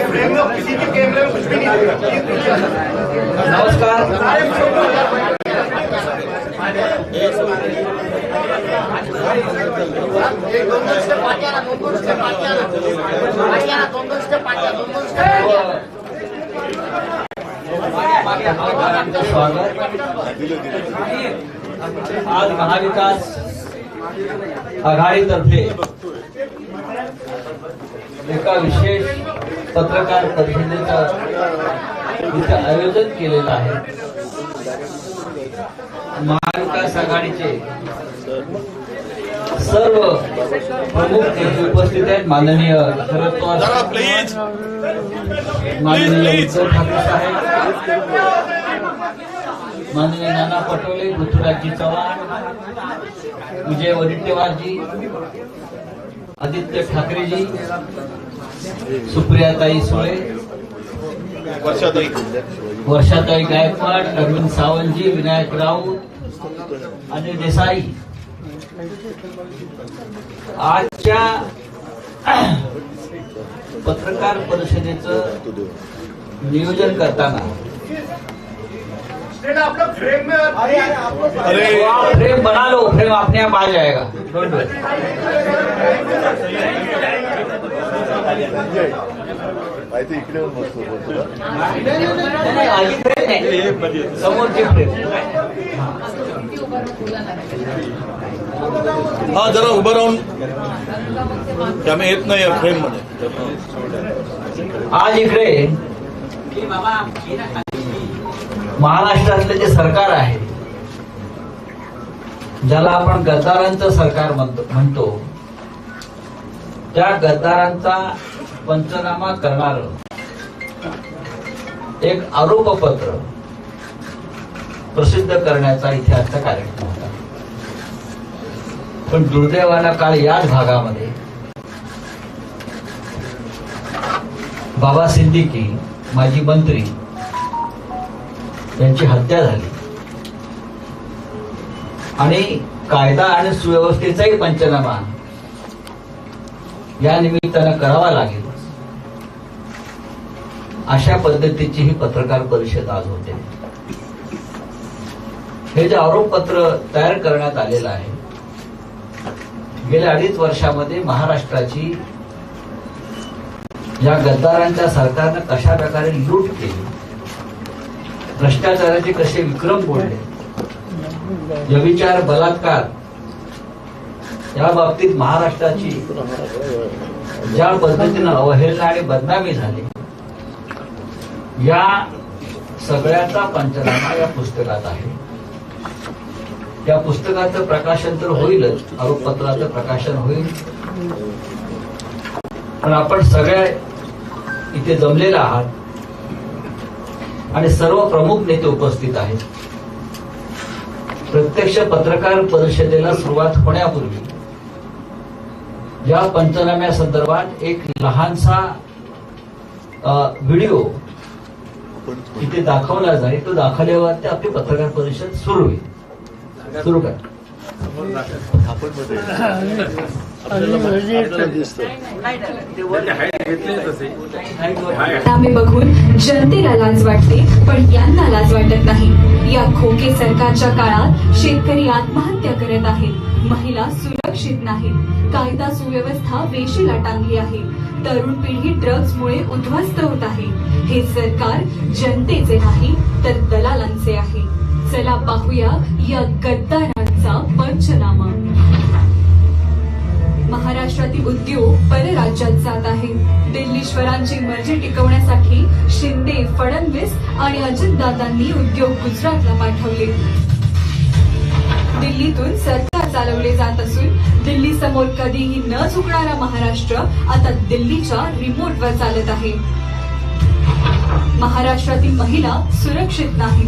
Frame में किसी के कैमरे में कुछ भी नहीं दिख रहा। नमस्कार। स्वागत। आज महाविकास आघाडीतर्फे एका विशेष पत्रकार परिषदेचं इथे आयोजन केलेलं आहे। महाविकास आघाडीचे सर्व प्रमुख नेते उपस्थित आहेत। माननीय शरद पवार, माननीय उद्धव ठाकरे साहेब, माननीय नाना पटोले, पृथ्वीराजजी चव्हाण, विजय वडेट्टीवारजी, आदित्य ठाकरेजी, सुप्रियाताई सुळे, वर्षाताई गायकवाड, अरविंद सावंतजी, विनायक राऊत, अनिल देसाई। आजच्या पत्रकार परिषदेचं नियोजन करताना फ्रेम में फ्रेम बना लो, फ्रेम अपने आप आ जाएगा। इकडे समोरची फ्रेम। हा जरा उभं राहून त्यामुळे येत नाही फ्रेम मध्ये। आज इकडे महाराष्ट्रातलं जे सरकार आहे, ज्याला आपण गद्दारांचं सरकार म्हणतो, त्या गद्दारांचा पंचनामा करणारं एक आरोपपत्र प्रसिद्ध करण्याचा इथे आजचा कार्यक्रम होता। पण दुर्दैवाला काळ याच भागामध्ये बाबा सिद्दीकी माजी मंत्री यांची हत्या झाली आणि कायदा आणि सुव्यवस्थेचाही पंचनामा या निमित्तानं करावा लागेल, अशा पद्धतीची ही पत्रकार परिषद आज होते। हे जे आरोपपत्र तयार करण्यात आलेलं आहे, गेल्या 2.5 वर्षामध्ये महाराष्ट्राची या गद्दारांच्या सरकारनं कशा प्रकारे लूट केली, भ्रष्टाचाराचे कसे विक्रम मोडले, व्यभिचार, बलात्कार या बाबतीत महाराष्ट्राची ज्या पद्धतीनं अवहेलना आणि बदनामी झाली, या सगळ्याचा पंचनामा या पुस्तकात आहे। या पुस्तकाचं प्रकाशन तर होईलच, आरोपपत्राचं प्रकाशन होईल, पण आपण सगळे इथे जमलेले आहात आणि सर्व प्रमुख नेते उपस्थित आहेत। प्रत्यक्ष पत्रकार परिषदेला सुरुवात होण्यापूर्वी या पंचनाम्या संदर्भात एक लहानसा व्हिडिओ इथे दाखवला जाईल। तो दाखवल्यावर ते आपली पत्रकार परिषद सुरू होईल। सुरू कर। आम्ही बघून जनतेला लाज वाटते, पण यांना लाज वाटत नाही। या खोके सरकारच्या काळात शेतकरी आत्महत्या करत आहेत, महिला सुरक्षित नाहीत, कायदा सुव्यवस्था वेशीला टांगली आहे, तरुण पिढी ड्रग्जमुळे उद्ध्वस्त होत आहे। हे सरकार जनतेचे नाही तर दलालांचे आहे। चला पाहूया या गद्दारांचा पंचनामा। महाराष्ट्रातील उद्योग परराज्यात जात आहेत। दिल्लीश्वरांची मर्जी टिकवण्यासाठी शिंदे, फडणवीस आणि अजितदादांनी उद्योग गुजरातला पाठवले। दिल्लीतून सरकार चालवले जात असून दिल्ली समोर कधीही न झुकणारा महाराष्ट्र आता दिल्लीच्या रिमोटवर चालत आहे। महाराष्ट्रातील महिला सुरक्षित नाही।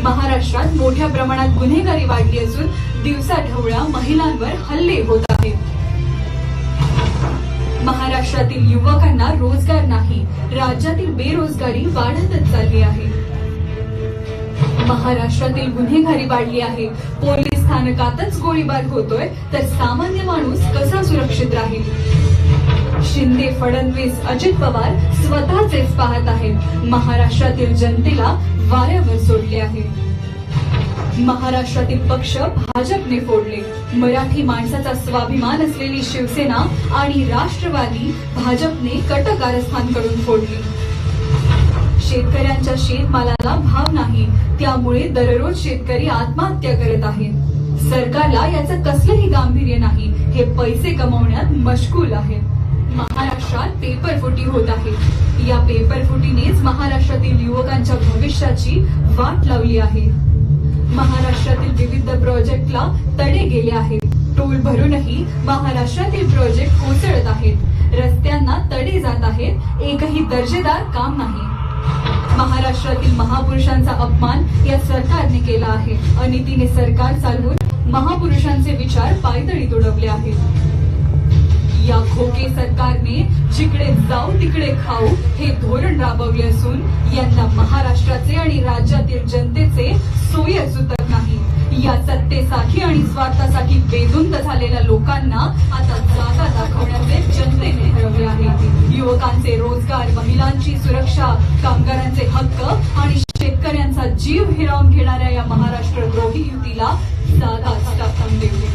महाराष्ट्रात मोठ्या प्रमाणात गुन्हेगारी वाढली असून दिवसाढवळ्या महिलांवर हल्ले होत आहेत। महाराष्ट्रातील युवकांना रोजगार नाही, राज्यातील बेरोजगारी वाढतच चालली आहे। महाराष्ट्रातील गुन्हेगारी वाढली आहे, पोलीस स्थानकातच गोळीबार होतोय, तर सामान्य माणूस कसा सुरक्षित राहील? शिंदे, फडणवीस, अजित पवार स्वतःचेच पाहत आहेत. महाराष्ट्रातील जनतेला वाऱ्यावर सोडले आहे. महाराष्ट्रातील पक्ष भाजपने फोडले. मराठी माणसाचा स्वाभिमान असलेली शिवसेना आणि राष्ट्रवादी भाजपने कट कारस्थानकडून फोडली. शेतकऱ्यांच्या शेतमालाला भाव नाही, त्यामुळे दररोज शेतकरी आत्महत्या करत आहेत. सरकारला याचं कसलंही गांभीर्य नाही, हे पैसे कमवण्यात मशगूल आहेत. महाराष्ट्रात पेपरफुटी होत आहे. या पेपरफुटीनेच महाराष्ट्रातील युवकांच्या भविष्याची वाट लावली आहे. महाराष्ट्रातील विविध प्रोजेक्टला तडे गेले आहेत. टोल भरूनही महाराष्ट्रातील प्रोजेक्ट कोसळत आहेत. रस्त्यांना तडे जात आहेत. एकही दर्जेदार काम नाही. महाराष्ट्रातील महापुरुषांचा अपमान या सरकारने केला आहे. अनितीने सरकार चालवून महापुरुषांचे विचार पायदळीत उडवले आहेत. या खोके सरकारने जिकडे जाऊ तिकडे खाऊ हे धोरण राबवले असून यांना महाराष्ट्राचे आणि राज्यातील जनतेचे सोयच सुचत नाही. या सत्तेसाठी आणि स्वार्थासाठी बेधुंद झालेल्या लोकांना आता जागा दाखवण्याचे जनतेने ठरवले आहे. युवकांचे रोजगार, महिलांची सुरक्षा, कामगारांचे हक्क आणि शेतकऱ्यांचा जीव हिरावून घेणाऱ्या या महाराष्ट्रद्रोही युतीला जागाच टाकून देऊ.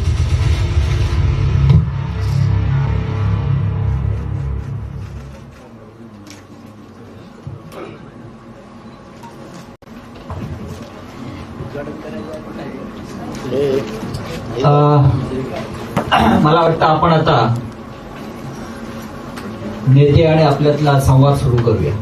मला वाटतं आपण आता नेते आणि आपल्यातला संवाद सुरू करूया.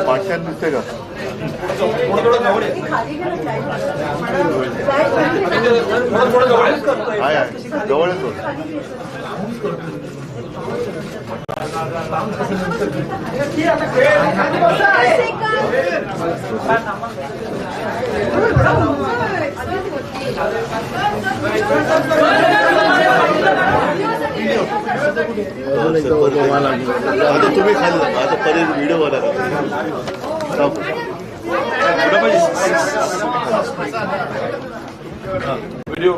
पाठ्यात दिसते का? जवळ येतो. आता तुम्ही खाली जा. आता परत व्हिडिओ बघा. व्हिडिओ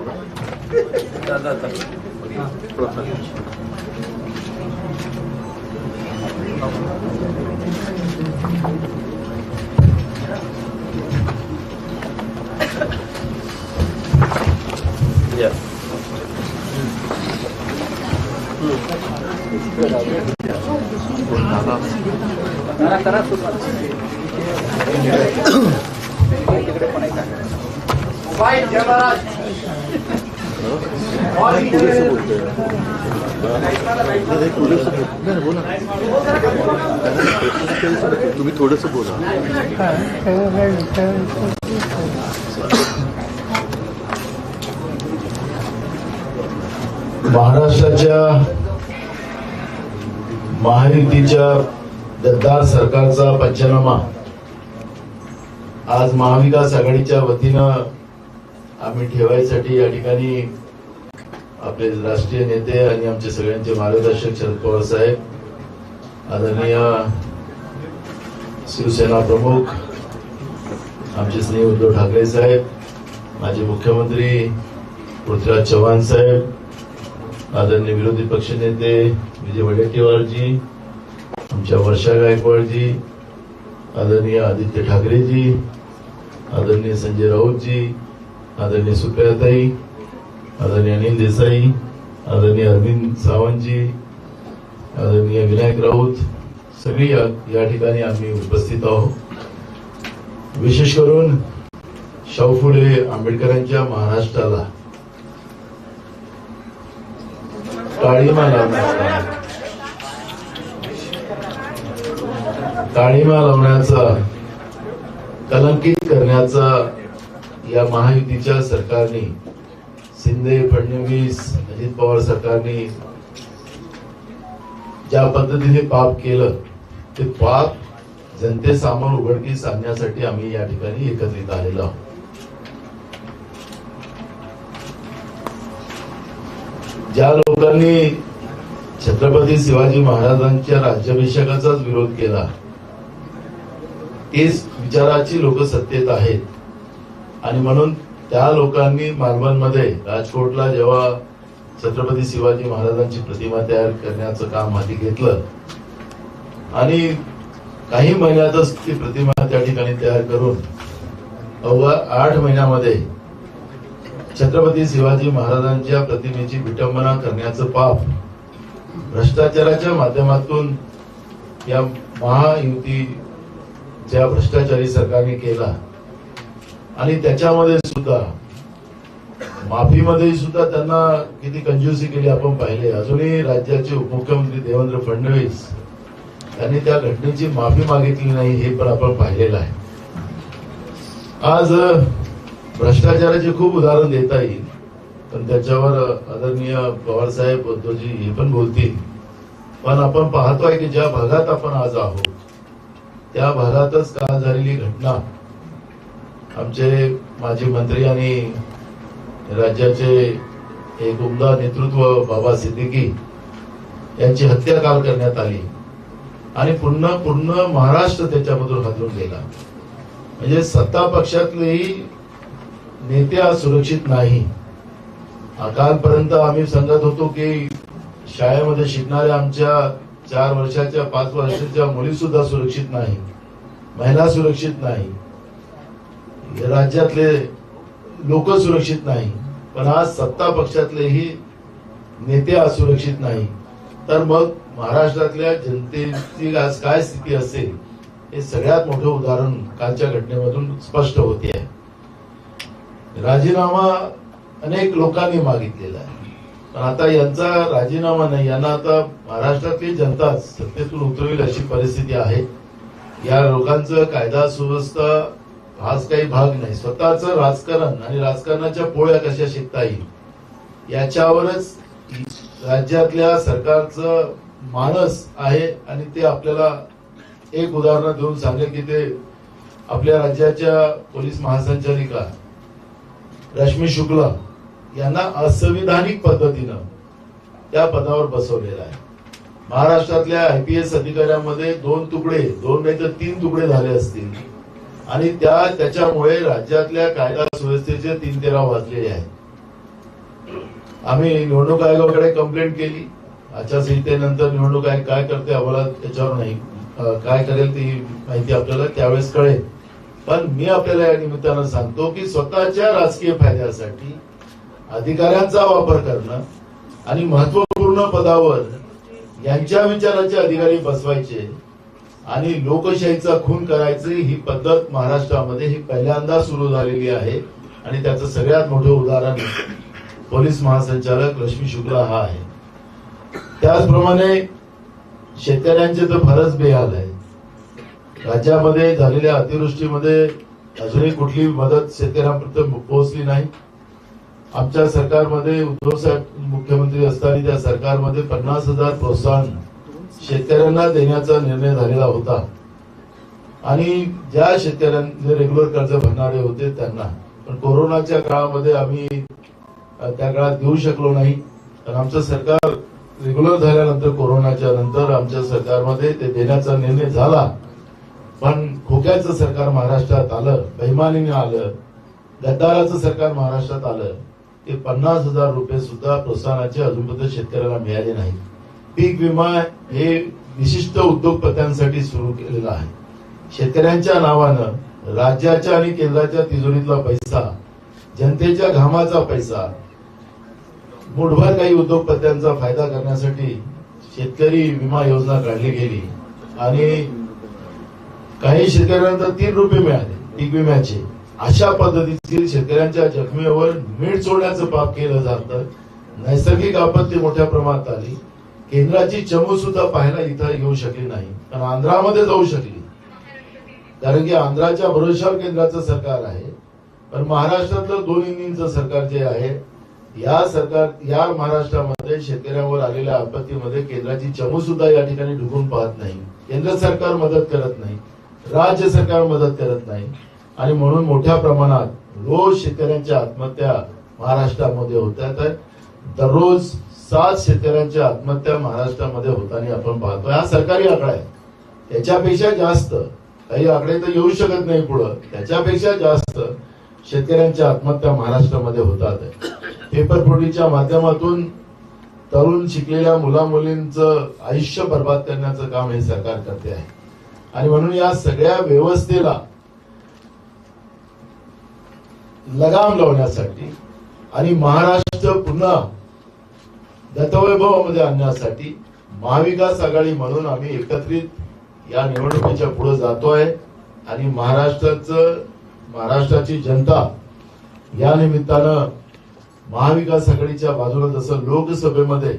तुम्ही थोडस बोला. महाराष्ट्राच्या महायुतीच्या गद्दार सरकारचा पंचनामा आज महाविकास आघाडीच्या वतीनं आम्ही ठेवायसाठी या ठिकाणी आपले राष्ट्रीय नेते आणि आमचे सगळ्यांचे मार्गदर्शक शरद पवार साहेब, आदरणीय शिवसेना प्रमुख आमचे स्नेही उद्धव ठाकरे साहेब, माजी मुख्यमंत्री पृथ्वीराज चव्हाण साहेब, आदरणीय विरोधी पक्षनेते विजय वडेट्टीवारजी, आमच्या वर्षा गायकवाडजी, आदरणीय आदित्य ठाकरेजी, आदरणीय संजय राऊतजी, आदरणीय सुप्रियाताई, आदरणीय अनिल देसाई, आदरणीय अरविंद सावंतजी, आदरणीय विनायक राऊत, सगळी या ठिकाणी आम्ही उपस्थित आहोत. विशेष करून शाहू फुले आंबेडकरांच्या महाराष्ट्राला काळीमा लावण्याचा, कलंकित करण्याचा या महायुतीच्या सरकारने शिंदे, फडणवीस, अजित पवार सरकारने ज्या पद्धतीने पाप केलं ते पाप जनतेसमोर उघडकीस आणण्यासाठी आम्ही या ठिकाणी एकत्रित आलेलो आहोत. ज्या लोकांनी छत्रपती शिवाजी महाराजांच्या राज्याभिषेकाचाच विरोध केला तेच विचाराची लोक सत्तेत आहेत आणि म्हणून त्या लोकांनी मालवणमध्ये राजकोटला जेव्हा छत्रपती शिवाजी महाराजांची प्रतिमा तयार करण्याचं काम हाती घेतलं आणि काही महिन्यातच ती प्रतिमा त्या ठिकाणी तयार करून अवघ्या 8 महिन्यामध्ये छत्रपती शिवाजी महाराजांच्या प्रतिमेची विटंबना करण्याचं पाप भ्रष्टाचाराच्या माध्यमातून या महायुतीच्या भ्रष्टाचारी सरकारने केला आणि त्याच्यामध्ये सुद्धा माफीमध्ये सुद्धा त्यांना किती कंजूसी केली आपण पाहिले. अजूनही राज्याचे उपमुख्यमंत्री देवेंद्र फडणवीस यांनी त्या घटनेची माफी मागितली नाही हे पण आपण पाहिलेलं आहे. आज भ्रष्टाचाराचे खूप उदाहरण देता येईल पण त्याच्यावर आदरणीय पवार साहेब उद्धवजी हे पण बोलतील. पण आपण पाहतोय की ज्या भागात आपण आज आहोत त्या भागातच काल झालेली घटना आमचे माजी मंत्री आणि राज्याचे एक उमदा नेतृत्व बाबा सिद्दीकी यांची हत्या काल करण्यात आली आणि पूर्ण महाराष्ट्र त्याच्यामधून हादरून गेला. म्हणजे सत्ता पक्षातलेही नेते सुरक्षित नाही. कालपर्यंत आम्ही सांगत होतो की शाळेमध्ये शिकणाऱ्या आमच्या 4 वर्षाच्या 5 वर्षाच्या मुली सुद्धा सुरक्षित नाही, महिला सुरक्षित नाही, राज्यातले लोक सुरक्षित नाही. पण आज सत्ता पक्षातलेही नेते असुरक्षित नाही. तर मग महाराष्ट्रातल्या जनतेची आज काय स्थिती असेल हे सगळ्यात मोठं उदाहरण कालच्या घटनेमधून स्पष्ट होते आहे. राजीनामा अनेक लोकांनी मागितलेला आहे पण आता यांचा राजीनामा नाही, यांना आता महाराष्ट्रातली जनता सत्तेतून उतरवेल अशी परिस्थिती आहे. या लोकांचं कायदा सुव्यवस्था हाच काही भाग नाही, स्वतःचं राजकारण आणि राजकारणाच्या पोळ्या कशा शिकता येईल याच्यावरच राज्यातल्या सरकारचं मानस आहे. आणि ते आपल्याला एक उदाहरण देऊन सांगेल की ते आपल्या राज्याच्या पोलीस महासंचालिका रश्मी शुक्ला यांना असंविधानिक पद्धतीनं त्या पदावर बसवलेलं आहे. महाराष्ट्रातल्या IPS अधिकाऱ्यांमध्ये 2 नाही तर 3 तुकडे झाले असतील आणि त्याच्यामुळे राज्यातल्या कायदा सुव्यवस्थेचे 3-13 वाजलेले आहेत. आम्ही निवडणूक आयोगाकडे कंप्लेंट केली. आचारसंहितेनंतर निवडणूक आयोग काय करते आम्हाला त्याच्यावर नाही, काय करेल ती माहिती आपल्याला त्यावेळेस कळेल. पण मी आपल्याला या निमित्तानं सांगतो की स्वतःच्या राजकीय फायद्यासाठी अधिकाऱ्यांचा वापर करणं आणि महत्वपूर्ण पदावर यांच्या विचाराचे अधिकारी बसवायचे आणि लोकशाहीचा खून करायची ही पद्धत महाराष्ट्रामध्ये ही पहिल्यांदा सुरू झालेली आहे. आणि त्याचं सगळ्यात मोठं उदाहरण पोलीस महासंचालक रश्मी शुक्ला हा आहे. त्याचप्रमाणे शेतकऱ्यांचे तर फारच बेहाल आहे. राज्यामध्ये झालेल्या अतिवृष्टीमध्ये अजूनही कुठली मदत शेतकऱ्यांपर्यंत पोहोचली नाही. आमच्या सरकारमध्ये उद्धव साहेब मुख्यमंत्री असताना त्या सरकारमध्ये 50,000 प्रोत्साहन शेतकऱ्यांना देण्याचा निर्णय झालेला होता आणि ज्या शेतकऱ्यांचे रेग्युलर कर्ज भरणारे होते त्यांना. पण कोरोनाच्या काळामध्ये आम्ही त्या काळात देऊ शकलो नाही. तर आमचं सरकार रेग्युलर झाल्यानंतर कोरोनाच्या नंतर आमच्या सरकारमध्ये ते देण्याचा निर्णय झाला. पण खोक्याचं सरकार महाराष्ट्रात आलं, बेईमानीने आलं, गद्दाराचं सरकार महाराष्ट्रात आलं. ते 50,000 रुपये सुद्धा प्रोत्साहनाचे अजूनपर्यंत शेतकऱ्याला मिळाले नाही. पीक विमा हे विशिष्ट उद्योगपत्यांसाठी सुरू केलेला आहे. शेतकऱ्यांच्या नावानं राज्याच्या आणि केंद्राच्या तिजोरीतला पैसा, जनतेच्या घामाचा पैसा, मुठभर काही उद्योगपत्यांचा फायदा करण्यासाठी शेतकरी विमा योजना काढली गेली आणि काही शेतकऱ्यांना 3 रुपये मिळाले पीक विम्याचे. अशा पद्धतीची शेतकऱ्यांच्या जखमेवर मीठ सोडण्याचं पाप केलं जातं. नैसर्गिक आपत्ती मोठ्या प्रमाणात आली. केंद्राची चमू सुद्धा पाहायला इथं येऊ शकली नाही पण आंध्रामध्ये जाऊ शकली कारण की आंध्राच्या भरोशावर केंद्राचं सरकार आहे. पण महाराष्ट्रातलं 2 इंजिनचं सरकार जे आहे या महाराष्ट्रामध्ये शेतकऱ्यांवर आलेल्या आपत्तीमध्ये केंद्राची चमू सुद्धा या ठिकाणी ढुकून पाहत नाही. केंद्र सरकार मदत करत नाही, राज्य सरकार मदत करत नाही आणि म्हणून मोठ्या प्रमाणात रोज शेतकऱ्यांच्या आत्महत्या महाराष्ट्रामध्ये होत आहेत. दररोज 7 शेतकऱ्यांच्या आत्महत्या महाराष्ट्रामध्ये होताना आपण पाहतोय. हा सरकारी आकडा आहे. त्याच्यापेक्षा जास्त काही आकडे तर येऊ शकत नाही पुढं, त्याच्यापेक्षा जास्त शेतकऱ्यांच्या आत्महत्या महाराष्ट्रामध्ये होतात. पेपर फुटीच्या माध्यमातून तरुण शिकलेल्या मुला मुलींचं आयुष्य बर्बाद करण्याचं काम हे सरकार करते आहे. आणि म्हणून या सगळ्या व्यवस्थेला लगाम लावण्यासाठी आणि महाराष्ट्र पुन्हा गतवैभवामध्ये आणण्यासाठी महाविकास आघाडी म्हणून आम्ही एकत्रित या निवडणुकीच्या पुढे जातोय. आणि महाराष्ट्राची जनता या निमित्तानं महाविकास आघाडीच्या बाजूने, जसं लोकसभेमध्ये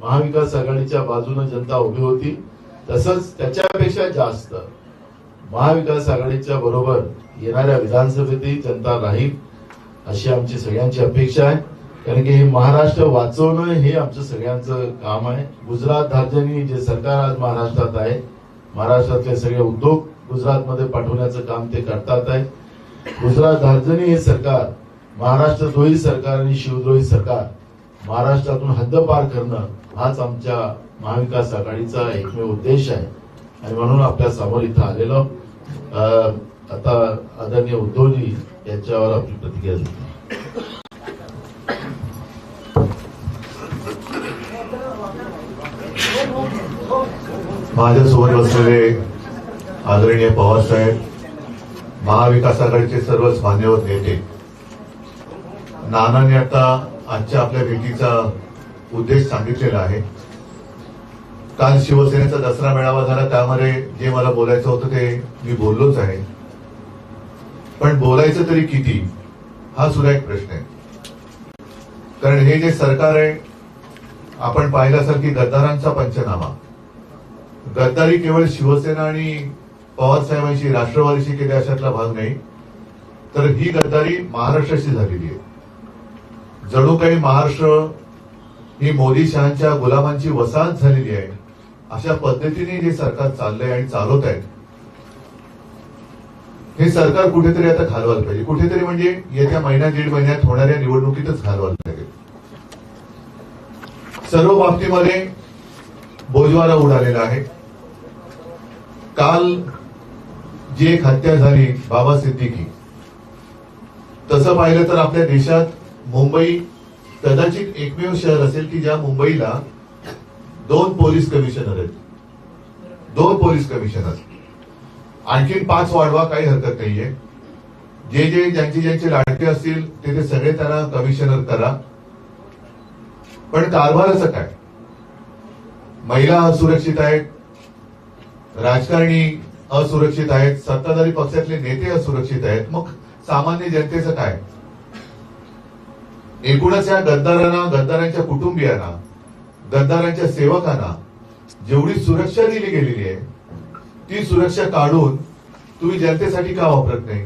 महाविकास आघाडीच्या बाजूने जनता उभी होती, तसंच त्याच्यापेक्षा जास्त महाविकास आघाडीच्या बरोबर येणाऱ्या विधानसभेतही जनता राहील अशी आमची सगळ्यांची अपेक्षा आहे. कारण की हे महाराष्ट्र वाचवणं हे आमचं सगळ्यांचं काम आहे. गुजरात धार्जनी जे सरकार आज महाराष्ट्रात आहे, महाराष्ट्रातले सगळे उद्योग गुजरातमध्ये पाठवण्याचं काम ते करतात आहे. गुजरात धार्जनी हे सरकार महाराष्ट्रद्रोही सरकार आणि शिवद्रोही सरकार महाराष्ट्रातून हद्दपार करणं हाच आमच्या महाविकास आघाडीचा एकमेव उद्देश आहे. आणि म्हणून आपल्या समोर इथं आलेलो आता आदरणीय उद्धवजी यांच्यावर आपली प्रतिक्रिया देतो. माझ्यासोबत बसलेले आदरणीय पवारसाहेब, महाविकास आघाडीचे सर्वच मान्यवर नेते, नानांनी आता आजच्या आपल्या भेटीचा उद्देश सांगितलेला आहे. काल शिवसेनेचा दसरा मेळावा झाला, त्यामध्ये जे मला बोलायचं होतं ते मी बोललोच आहे. पण बोलायचं तरी किती हा सुद्धा एक प्रश्न आहे. कारण हे जे सरकार आहे, आपण पाहिलं असेल की गद्दारांचा पंचनामा, गद्दारी केवळ शिवसेना आणि पवार साहेबांशी, राष्ट्रवादीशी केली अशातला भाग नाही, तर ही गद्दारी महाराष्ट्राशी झालेली आहे. जणू काही महाराष्ट्र ही मोदी शहांच्या गुलामांची वसाहत झालेली आहे अशा पद्धतीने जे सरकार चाललंय आणि चालवत आहे, हे सरकार कुठेतरी आता घालवायला पाहिजे. कुठेतरी म्हणजे येत्या महिना 1.5 महिन्यात होणाऱ्या निवडणुकीतच घालवायला लागेल. सर्व बाबतीमध्ये बोजवारा उडालेला आहे. काल जी एक हत्या झाली बाबा सिद्दीकी, तसं पाहिलं तर आपल्या देशात मुंबई कदाचित एकमेव शहर असेल की ज्या मुंबईला 2 पोलीस कमिशनर आहेत. 2 पोलीस कमिशनर, आणखीन 5 वाढवा, काही हरकत नाहीये. ज्यांचे लाडके असतील ते सगळे त्यांना कमिशनर करा. पण कारभाराचं काय? महिला असुरक्षित आहेत, राजकारणी असुरक्षित आहेत, सत्ताधारी पक्षातले नेते असुरक्षित आहेत, मग सामान्य जनतेचं काय? एकूणच या गद्दारांना, गद्दारांच्या कुटुंबियांना, गद्दारांच्या सेवकांना जेवढी सुरक्षा दिली गेलेली आहे ती सुरक्षा काढून तुम्ही जनतेसाठी का वापरत नाही?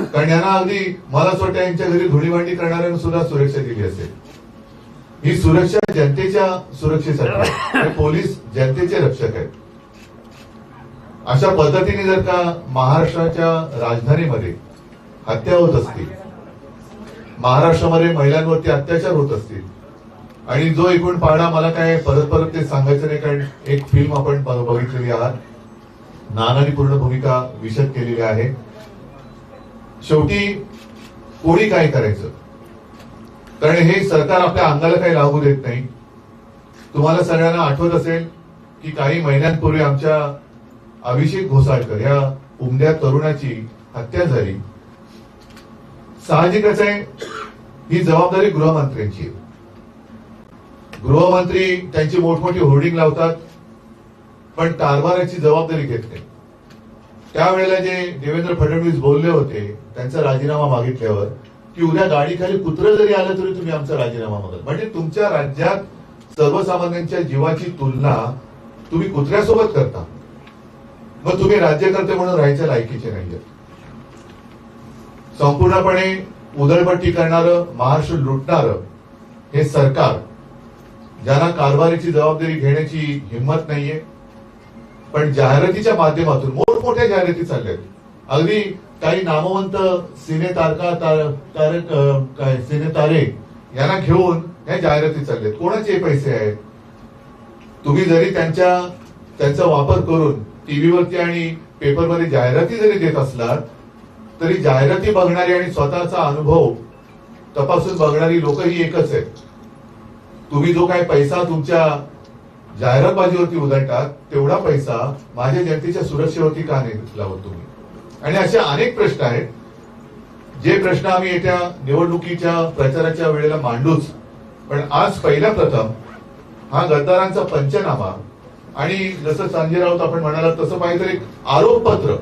कारण यांना अगदी मला असं वाटतं यांच्या घरी धुळीभांडी करणाऱ्यांना सुद्धा सुरक्षा दिली असेल. ही सुरक्षा जनतेच्या सुरक्षेसाठी आहे. पोलीस जनतेचे रक्षक आहेत. अशा पद्धतीने जर का महाराष्ट्राच्या राजधानीमध्ये हत्या होत असतील, महाराष्ट्रामध्ये महिलांवरती अत्याचार होत असतील, आणि जो एकूण पाहणा, मला काय परत ते सांगायचं नाही, कारण एक फिल्म आपण बघितलेली आहात, नानांनी पूर्ण भूमिका विशद केलेली आहे. शेवटी कोणी काय करायचं? कारण हे सरकार आपल्या अंगाला काही लागू देत नाही. तुम्हाला सगळ्यांना आठवत असेल की काही महिन्यांपूर्वी आमच्या अभिषेक घोसाळकर या उमद्या तरुणाची हत्या झाली. साहजिकच आहे, ही जबाबदारी गृहमंत्र्यांची आहे. गृहमंत्री त्यांची मोठमोठी होर्डिंग लावतात, पण कारभाराची जबाबदारी घेत नाही. त्यावेळेला जे देवेंद्र फडणवीस बोलले होते त्यांचा राजीनामा मागितल्यावर, की उद्या गाडीखाली कुत्रं जरी आलं तरी तुम्ही आमचा राजीनामा मागत. म्हणजे तुमच्या राज्यात सर्वसामान्यांच्या जीवाची तुलना तुम्ही कुत्र्यासोबत करता, मग तुम्ही राज्यकर्ते म्हणून राहायच्या लायकीचे नाहीये. संपूर्णपणे उधळपट्टी करणारं, महाराष्ट्र लुटणारं हे सरकार, ज्यांना कारभारीची जबाबदारी घेण्याची हिंमत नाहीये, पण जाहिरातीच्या माध्यमातून मोठमोठ्या जाहिराती चालल्यात. अगदी काही नामवंत सिने तारे यांना घेऊन ह्या जाहिराती चालल्यात. कोणाचे पैसे आहेत? तुम्ही जरी त्यांचा वापर करून टीव्हीवरती आणि पेपरमध्ये जाहिराती जरी देत असलात तरी जाहिराती बघणारी आणि स्वतःचा अनुभव तपासून बघणारी लोक ही एकच आहेत. तुम्ही जो काही पैसा तुमच्या जाहिरातबाजीवरती उधळतात तेवढा पैसा माझ्या जनतेच्या सुरक्षेवरती का नाही लावत तुम्ही? आणि असे अनेक प्रश्न आहेत, जे प्रश्न आम्ही येत्या निवडणुकीच्या प्रचाराच्या वेळेला मांडूच. पण आज पहिल्या प्रथम हा गद्दारांचा पंचनामा आणि जसं संजय राऊत आपण म्हणाला तसं पाहिजे तर एक आरोपपत्र,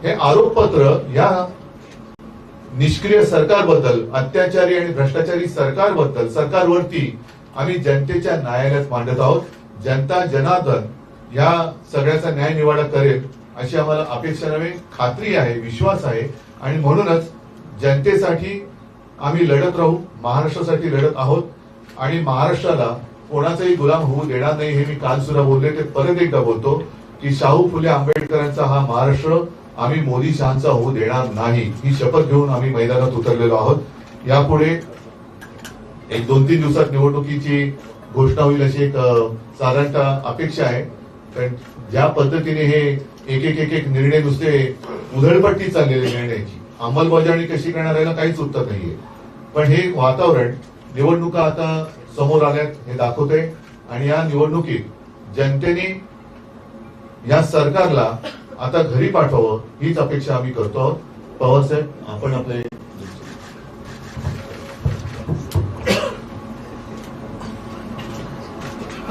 हे आरोपपत्र या निष्क्रिय सरकारबद्दल, अत्याचारी आणि भ्रष्टाचारी सरकारवरती आम्ही जनतेच्या न्यायालयात मांडत आहोत. जनता जनार्दन या सगळ्याचा न्याय निवाडा करेल अशी आम्हाला अपेक्षा नव्हे, खात्री आहे, विश्वास आहे. आणि म्हणूनच जनतेसाठी आम्ही लढत राहू, महाराष्ट्रासाठी लढत आहोत आणि महाराष्ट्राला कोणाचाही गुलाम होऊ देणार नाही. हे मी काल सुद्धा बोलले, ते परत एकदा बोलतो की शाहू फुले आंबेडकरांचा हा महाराष्ट्र आम्ही मोदी शहांचा होऊ देणार नाही, ही शपथ घेऊन आम्ही मैदानात उतरलेलो आहोत. यापुढे एक 2-3 दिवसात निवडणुकीची घोषणा होईल अशी एक साधारणतः अपेक्षा आहे. कारण ज्या पद्धतीने हे एक निर्णय नुसते उधळपट्टी चाललेले निर्णयाची अंमलबजावणी कशी करणार याला काहीच उत्तर नाहीये. पण हे वातावरण निवडणुका आता समोर आल्यात हे दाखवते आणि या निवडणुकीत जनतेने या सरकारला आता घरी पाठवावं हीच अपेक्षा आम्ही करतो आहोत. पवार साहेब, आपण आपले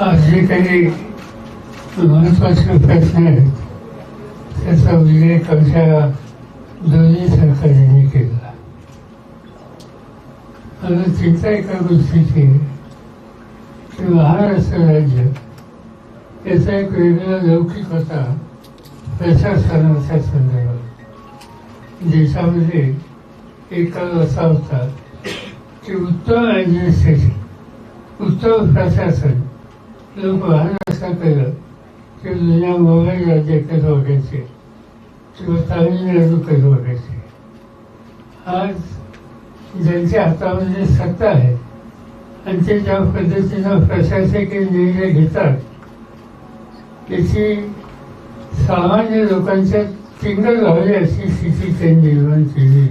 आज जे काही महत्वाचे प्रश्न आहेत त्याचा उल्लेख आमच्या दोन्ही सरकारांनी केला. मला चिंता एका गोष्टीची की महाराष्ट्र राज्य याचा एक वेगळा लौकिक होता प्रशासनाच्या संदर्भात. देशामध्ये एक काळ असा होता की उत्तम ऍडमिनिस्ट्रेशन, उत्तम प्रशासन लोक महाराष्ट्राकडं की जुन्या मोबाईल राज्याकडे बघायचे किंवा तामिळनाडूकडे बघायचे. आज ज्यांच्या हातामध्ये सत्ता आहे आणि ते ज्या पद्धतीनं प्रशासकीय निर्णय घेतात त्याची सामान्य लोकांच्या टिंगल व्हावी अशी स्थिती त्यांनी निर्माण केली.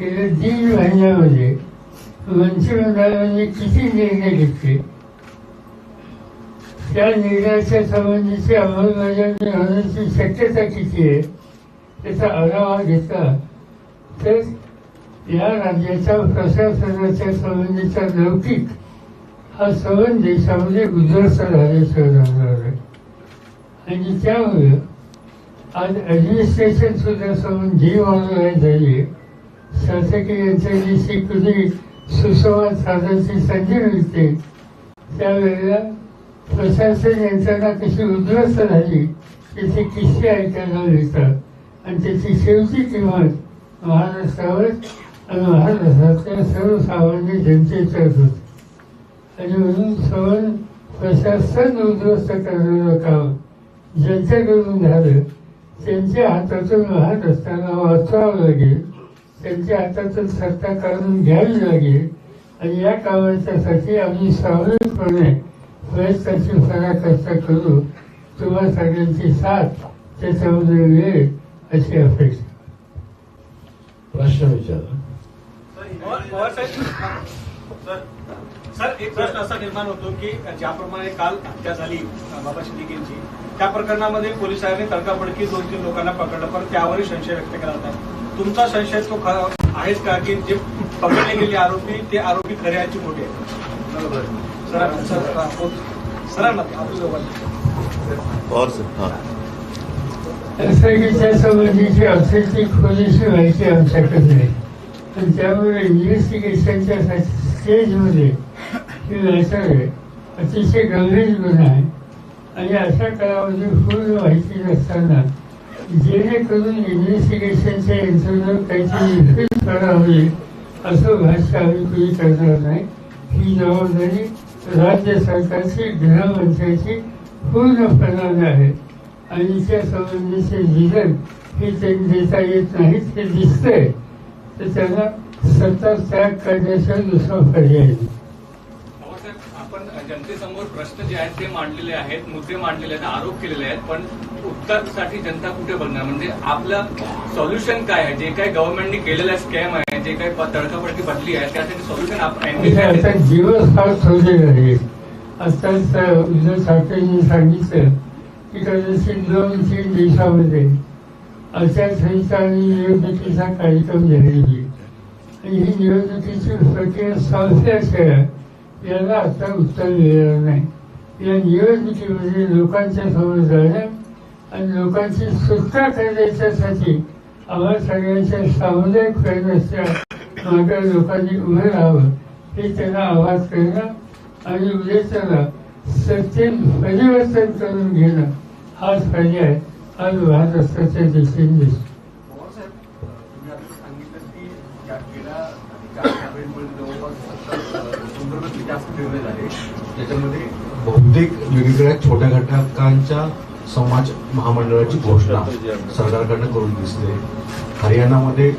गेल्या 1.5 महिन्यामध्ये मंत्रिमंडळाने किती निर्णय घेतले, त्या निर्णयाच्या संबंधीची अंमलबजावणी होण्याची शक्यता किती आहे त्याचा आढावा घेतला तर या राज्याच्या प्रशासनाच्या संबंधीचा लौकिक हा संबंध देशामध्ये उद्ध्वस्त झाल्याशिवाय राहणार आहे. आणि त्यामुळे आज ऍडमिनिस्ट्रेशन सुद्धा संबंध जी ऑर्गनाईज झाली, शासकीय यंत्रणेशी कधी सुसंवाद साधण्याची संधी मिळते त्यावेळेला प्रशासन यंत्रणा कशी उद्ध्वस्त झाली त्याचे किस्से ऐकायला मिळतात आणि त्याची शेवटी किंमत महाराष्ट्रावर आणि महाराष्ट्रातल्या सर्वसामान्य जनतेच्याच होते. आणि म्हणून सवन प्रशासन उद्ध्वस्त करणारं काम जनतेकडून झालं. त्यांच्या हातातून महाराष्ट्राला वाचवावं लागेल, त्यांच्या हातातून सत्ता काढून घ्यावी लागेल आणि या कामाच्यासाठी आम्ही सामूहिकपणे प्रयत्नाची पराकाष्ठा करू. तुम्हा सगळ्यांची साथ त्याच्यामध्ये मिळेल अशी अपेक्षा. प्रश्न विचारा. सर, एक प्रश्न असा निर्माण होतो की ज्याप्रमाणे काल हत्या झाली बाबा शिंदेची, त्या प्रकरणामध्ये पोलिसांनी तडकाफडकी 2-3 लोकांना पकडलं, पण त्यावरही संशय व्यक्त केला होता. तुमचा संशय तो आहेच का की जे पकडले गेले आरोपी ते आरोपी खरे याची मोठी आहे? पवार साहेब, हा. त्या संबंधीची ऑथेंटिक पोलिसी माहिती आमच्याकडे नाही आणि त्यामुळे इन्व्हेस्टिगेशनच्या स्टेजमध्ये ही मॅटर अतिशय गंभीर गुन्हा आहे आणि अशा काळामध्ये पूर्ण माहिती नसताना जेणेकरून इन्व्हेस्टिगेशनच्या यंत्रणेवर काहीतरी करावी असं भाष्य आम्ही कुणी करणार नाही. ही जबाबदारी राज्य सरकारची, गृहमंत्र्याची पूर्णपणाने आहे आणि त्या संबंधीचे रिझन हे त्यांनी देता येत नाहीत हे दिसतंय, तर त्यांना सत्ता त्याग करण्याचा दुसरा पर्याय नाही. आपण जनतेसमोर प्रश्न जे आहेत ते मांडलेले आहेत, मुद्दे मांडलेले आहेत, आरोप केलेले आहेत, पण उत्तरासाठी जनता कुठे बघणार? म्हणजे आपलं सोल्युशन काय आहे? जे काही गव्हर्नमेंटने केलेला स्कॅम आहे, जे काही तडकाफडकी बदली आहे, त्यासाठी सोल्युशन आता दिवस फार थोडे आहे. आताच उद्धव ठाकरेंनी सांगितलं की कदाचित 2-3 दिवसामध्ये आचारसंहिता आणि निवडणुकीचा कार्यक्रम जाहीर होईल आणि ही निवडणुकीची प्रक्रिया संपल्याशिवाय याला आता उत्तर मिळणार नाही. या निवडणुकीमध्ये लोकांच्या समोर जाणं आणि लोकांची सुटका करण्याच्यासाठी आम्हाला सगळ्यांच्या सामुदायिक प्रयत्नाच्या मागे लोकांनी उभं राहावं हे त्यांना आवाज करणं आणि उद्देशाला सत्तेत परिवर्तन करून घेणं हाच पर्याय आज वाहत असल्याच्या दिशेने दिसतो. त्याच्यामध्ये बहुतेक वेगवेगळ्या छोट्या घटकांच्या समाज महामंडळाची घोषणा सरकारकडनं करून दिसते. हरियाणामध्ये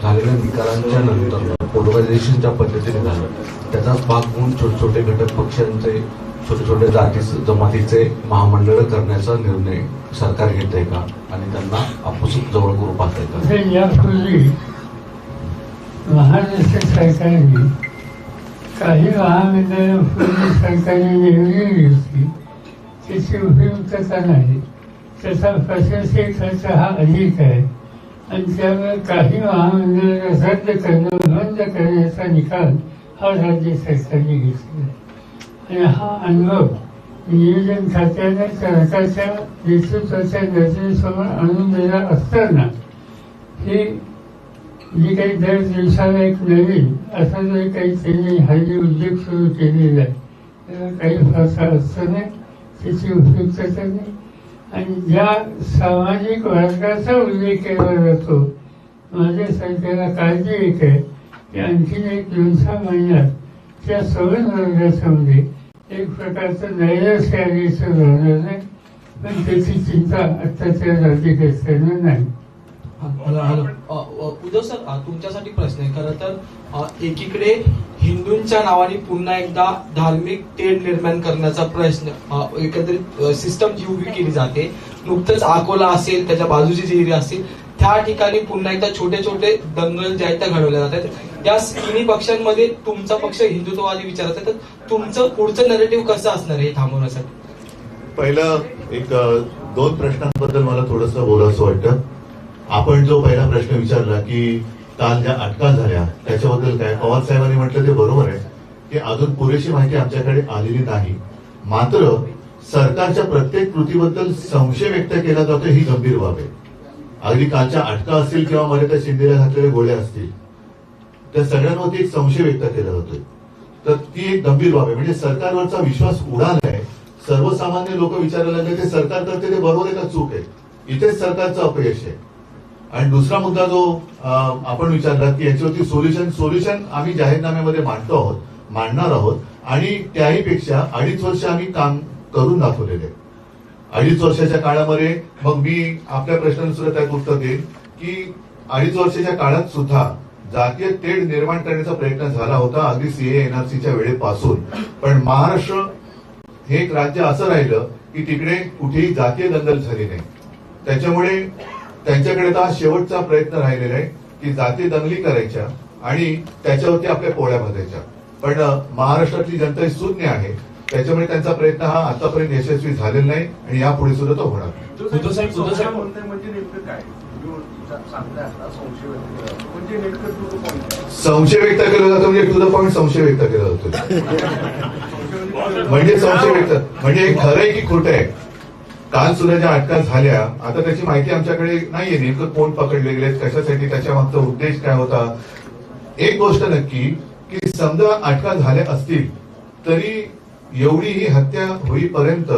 झालेल्या निकालांच्या नंतर पोलरायझेशनच्या पद्धतीने झालं, त्याचाच भाग म्हणून छोटे छोटे घटक पक्षांचे, छोटे छोटे जाती जमातीचे महामंडळ करण्याचा निर्णय सरकार घेत आहे का आणि त्यांना आपोसून जवळ करू पाहत आहे का? यापूर्वी महाराष्ट्र सरकारने काही महामंडळं पूर्वी सरकारने नेमलेली होती, त्याची उपयुक्तता नाही, त्याचा प्रशासकीय खर्च हा अधिक आहे आणि त्यामुळे काही महामंडळाला रद्द करणं, बंद करण्याचा निकाल हा राज्य सरकारने घेतला आणि हा अनुभव नियोजन खात्याने सरकारच्या नेतृत्वाच्या नजरेसमोर आणून दिला असताना हे जे काही दर दिवसाला एक नवीन असा जो काही त्यांनी हल्ली उद्योग सुरू केलेला आहे त्याला काही फारसा अर्थ नाही, त्याची उपयुक्तता नाही. आणि ज्या सामाजिक वर्गाचा उल्लेख केला जातो, माझ्या सरकारला काळजी एक आहे की आणखीन एक 2-6 महिन्यात त्या सवर्ण वर्गाच्यामध्ये एक प्रकारचं नैराश्य आल्याचं राहणार नाही, पण त्याची चिंता आत्ताच्या राज्यकर्त्यांना नाही. उद्धव सर, तुमच्यासाठी प्रश्न आहे. खरं तर एकीकडे हिंदूंच्या नावाने पुन्हा एकदा धार्मिक तेढ निर्माण करण्याचा प्रयत्न, एकंदरीत सिस्टम जी उभी केली जाते. नुकतंच अकोला असेल, त्याच्या बाजूची जी एरिया असेल, त्या ठिकाणी पुन्हा एकदा छोटे छोटे दंगल जे आहेत त्या घडवल्या जातात. या तिन्ही पक्षांमध्ये तुमचा पक्ष हिंदुत्ववादी विचाराचा, तर तुमचं पुढचं नरेटिव्ह कसं असणार आहे थांबवण्यासाठी? पहिलं एक 2 प्रश्नांबद्दल मला थोडंसं बोलावंसं वाटतं. आपण जो पहिला प्रश्न विचारला की काल ज्या अटका झाल्या त्याच्याबद्दल काय, पवार साहेबांनी म्हटलं ते बरोबर आहे की अजून पुरेशी माहिती आमच्याकडे आलेली नाही. मात्र सरकारच्या प्रत्येक कृतीबद्दल संशय व्यक्त केला जातो, ही गंभीर बाब आहे. अगदी कालच्या अटका असतील किंवा मर्यादा शिंदेला घातलेल्या गोळ्या असतील, त्या सगळ्यांवरती एक संशय व्यक्त केला जातोय, तर ती एक गंभीर बाब आहे. म्हणजे सरकारवरचा विश्वास उडालाय. सर्वसामान्य लोक विचारायला लागले ते सरकार करते ते बरोबर आहे का चूक आहे, इथेच सरकारचं अपयश आहे. आणि दुसरा मुद्दा जो आपण विचारला की याच्यावरती सोल्युशन आम्ही जाहीरनाम्यामध्ये मांडणार आहोत आणि त्याही पेक्षा 2.5 वर्ष आम्ही काम करून दाखवलेले. 2.5 वर्षाच्या काळामध्ये मग मी आपल्या प्रश्नाला सुद्धा त्यात उत्तर देईन की 2.5 वर्षाच्या काळात सुद्धा जातीय तेढ निर्माण करण्याचा प्रयत्न झाला होता, अगदी सीए एनआरसीच्या वेळेपासून. पण महाराष्ट्र हे एक राज्य असं राहिलं की तिकडे कुठेही जातीय दंगल झाली नाही. त्याच्यामुळे त्यांच्याकडे हा शेवटचा प्रयत्न राहिलेला आहे की जातीय दंगली करायच्या आणि त्याच्यावरती आपल्या पोळ्या भाजायच्या. पण महाराष्ट्रातली जनता ही शून्य आहे, त्याच्यामुळे त्यांचा प्रयत्न हा आतापर्यंत यशस्वी झालेला नाही आणि यापुढे सुद्धा तो होणार. संशय व्यक्त केला जातो म्हणजे टू द पॉइंट संशय व्यक्त केला जातो. म्हणजे संशय व्यक्त म्हणजे हे खरं आहे की खोटं आहे. काल सुद्धा ज्या अटका झाल्या, आता त्याची माहिती आमच्याकडे नाहीये, नेमकं कोण पकडले गेले, कशासाठी, त्याच्या मागचा उद्देश काय होता. एक गोष्ट नक्की की समजा अटका झाल्या असतील तरी एवढी ही हत्या होईपर्यंत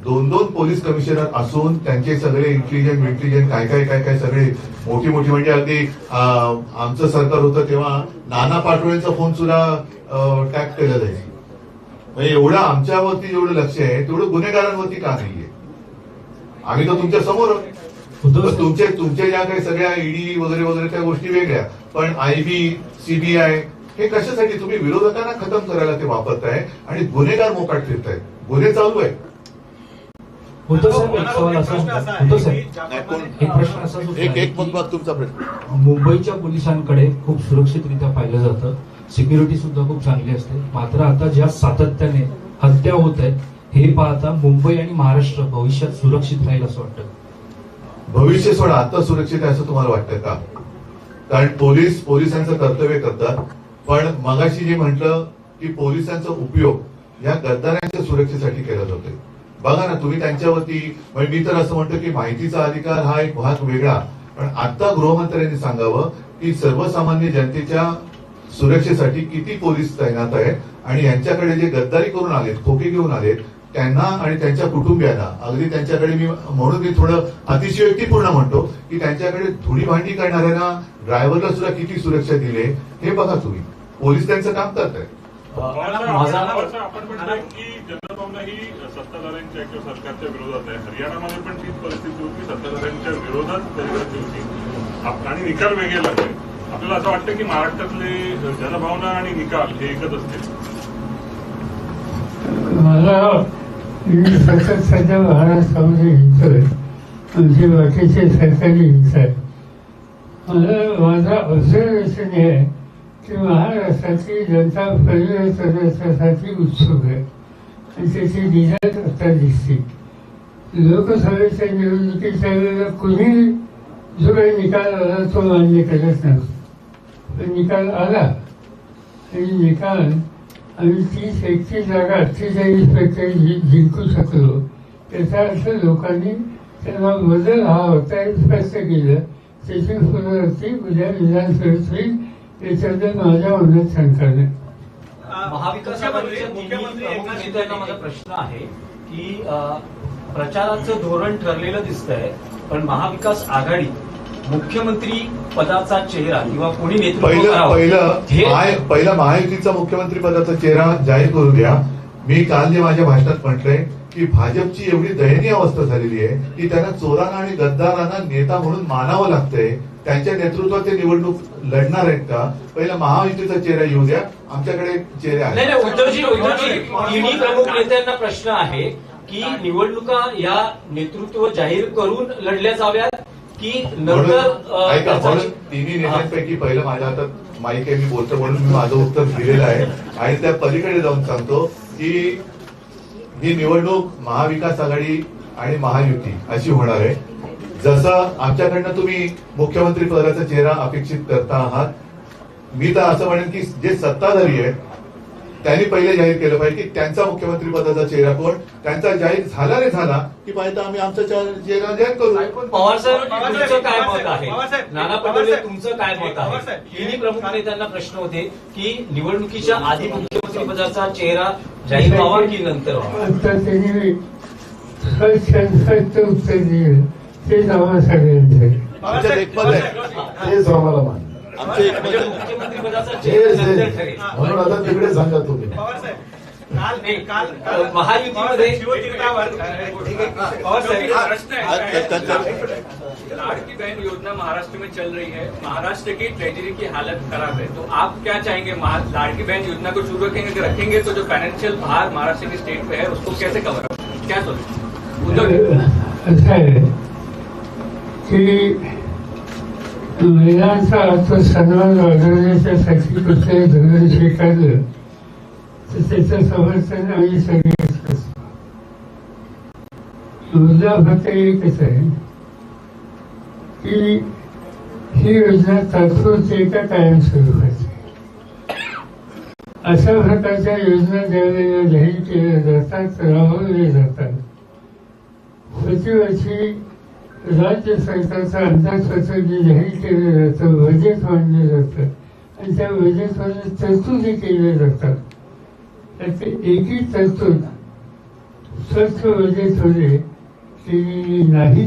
2 पोलीस कमिशनर असून त्यांचे सगळे इंटेलिजंट काय सगळे मोठी म्हणजे अगदी आमचं सरकार होतं तेव्हा नाना पाटोळेंचा फोन सुद्धा टॅप केला जायचा. म्हणजे एवढं आमच्यावरती जेवढं लक्ष आहे तेवढं गुन्हेगारांवरती का नाहीये? आम्ही तर तुमच्या समोर आहोत. तुमच्या ज्या काही सगळ्या ईडी वगैरे त्या गोष्टी वेगळ्या, पण आयबी सीबीआय हे कशासाठी? तुम्ही विरोधकांना खतम करायला ते वापरताय आणि गुन्हेगार मोकाट फिरताय. गुन्हे चालू आहे. होतो साहेब, एक सवाल असा होतो साहेब, एक प्रश्न असा एक मत तुमचा प्रश्न. मुंबईच्या पोलिसांकडे खूप सुरक्षितरित्या पाहिलं जातं, सिक्युरिटी सुद्धा खूप चांगली असते. मात्र आता ज्या सातत्याने हत्या होत आहेत हे पाहता मुंबई आणि महाराष्ट्र भविष्यात सुरक्षित राहील असं वाटतं? भविष्य सोडा, आता सुरक्षित आहे असं तुम्हाला वाटतं का? कारण पोलिसांचं कर्तव्य करतात, पण मगाशी जे म्हटलं की पोलिसांचा उपयोग या गद्दारांच्या सुरक्षेसाठी केला जातोय. बघा ना तुम्ही त्यांच्यावरती, म्हणजे मी तर असं म्हणतो की माहितीचा अधिकार हा एक भाग वेगळा, पण आता गृहमंत्र्यांनी सांगावं की सर्वसामान्य जनतेच्या सुरक्षेसाठी किती पोलीस तैनात आहेत आणि यांच्याकडे जे गद्दारी करून आलेत, खोके घेऊन आलेत, त्यांना आणि त्यांच्या कुटुंबियांना, अगदी त्यांच्याकडे म्हणून मी थोडं अतिशयोक्तीपूर्ण म्हणतो की त्यांच्याकडे धुणी भांडी करणाऱ्यांना, ड्रायव्हरला सुद्धा किती सुरक्षा दिले हे बघा तुम्ही. पोलीस त्यांचं काम करतायत. आपण म्हणतो की जनता ही सत्ताधाऱ्यांच्या किंवा सरकारच्या विरोधात आहे. हरियाणामध्ये पण तीच परिस्थिती होती, सत्ताधाऱ्यांच्या विरोधात परिस्थिती होती आणि निकाल वेगळे लागले. आपल्याला असं वाटतं की महाराष्ट्रातले जनभावना आणि निकाल हे एकच असतील. मला सतत सध्या महाराष्ट्रामध्ये हिंसोय, म्हणजे बाकीचे सरकारी हिंसा आहे. माझा ऑब्झर्वेशन हे आहे की महाराष्ट्राची जनता परिवर्तनासाठी उत्सुक आहे आणि त्याची रिझल्ट आता दिसते. लोकसभेच्या निवडणुकीच्या वेळेला कुणी जो काही निकाल आला तो मान्य करत नव्हता, पण निकाल आला आणि निकाल आम्ही 30-31 जागा 48% जिंकू शकलो. त्याचा अर्थ लोकांनी त्यांना बदल हा होता हे स्पष्ट केलं. त्याची पुनरावृत्ती उद्या विधानसभेत होईल याच्याबद्दल माझ्या मनात शंका नाही. महाविकास आघाडीच्या नेत्यांना माझा प्रश्न आहे की प्रचाराचं धोरण ठरलेलं दिसतंय, पण महाविकास आघाडी मुख्यमंत्री पदाचा चेहरा किंवा कोणी नेतृत्व पहिला महायुतीचा मुख्यमंत्री पदाचा चेहरा जाहीर करू द्या. मी काल जे माझ्या भाषणात म्हटलंय की भाजपची एवढी दयनीय अवस्था झालेली आहे की त्यांना चोरांना आणि गद्दारांना नेता म्हणून मानावं लागतंय. त्यांच्या नेतृत्वात ते निवडणूक लढणार आहेत का? पहिला महायुतीचा चेहरा येऊ द्या. आमच्याकडे चेहरे आहेत. नाही, उद्धवजी ईडी प्रमुख नेत्यांना प्रश्न आहे की निवडणुका या नेतृत्व जाहीर करून लढल्या जाव्यात की नंतर ऐका, म्हणून तिन्ही नेत्यांपैकी पहिलं माझ्या हातात माईक आहे, मी बोलतो म्हणून मी माझं उत्तर दिलेलं आहे आणि त्या पलीकडे जाऊन सांगतो की ही निवडणूक महाविकास आघाडी आणि महायुती अशी होणार आहे. जसं आमच्याकडनं तुम्ही मुख्यमंत्री पदाचा चेहरा अपेक्षित करता आहात, मी तर असं म्हणेन की जे सत्ताधारी आहेत त्यांनी पहिले जाहीर केलं पाहिजे की त्यांचा मुख्यमंत्री पदाचा चेहरा कोण. त्यांचा जाहीर झाला नाही झाला की पाहिजे आम्ही आमचा चेहरा जाहीर करू. पवार साहेब तुमचं काय मत आहे? नाना पटोले तुमचं काय मत आहे? तिन्ही प्रमुख नेत्यांना प्रश्न होते की निवडणुकीच्या आधी मुख्यमंत्री पदाचा चेहरा जाहीर व्हावा की नंतर व्हावा? आता त्यांनी उत्तर दिलं तेच आम्हाला सगळ्यांचं आमच्यात एकमत आहे. तेच आम्हाला मान्य. आमचं एकमत आहे. मुख्यमंत्री पदाचा चेहरा नंतर ठरेल. म्हणून आता तिकडे सांगा तुम्ही. महायुतीमध्ये लाड़की बहन योजना महाराष्ट्र में चल रही है, महाराष्ट्र की ट्रेजरी की हालत खराब है, तो आप क्या चाहेंगे? लाड़की बहन योजना को शुरू रखेंगे तो जो फाइनेंशियल भार महाराष्ट्र की स्टेट पे है उसको कैसे कवर होगा? क्या सोचें? असं आहे की महिलांचा आत्मसन्मान वाढवण्याच्यासाठी कुठलंही धोरण स्वीकारलं तर त्याचं समर्थन आम्ही सगळेच करतो. मुद्दा फक्त एकच आहे की ही योजना तात्पुरती का कायमस्वरूपाची. अशा प्रकारच्या योजना ज्यावेळेला जाहीर केल्या जातात, राबवल्या जातात, प्रतिवर्षी राज्य सरकारचा अंदाजपत्रक जे जाहीर केलं जातं, बजेट मांडलं जातं आणि त्या बजेटमध्ये तरतुदी केल्या जातात. त्याची एकही तरतूद स्वच्छ वजेत होते की नाही,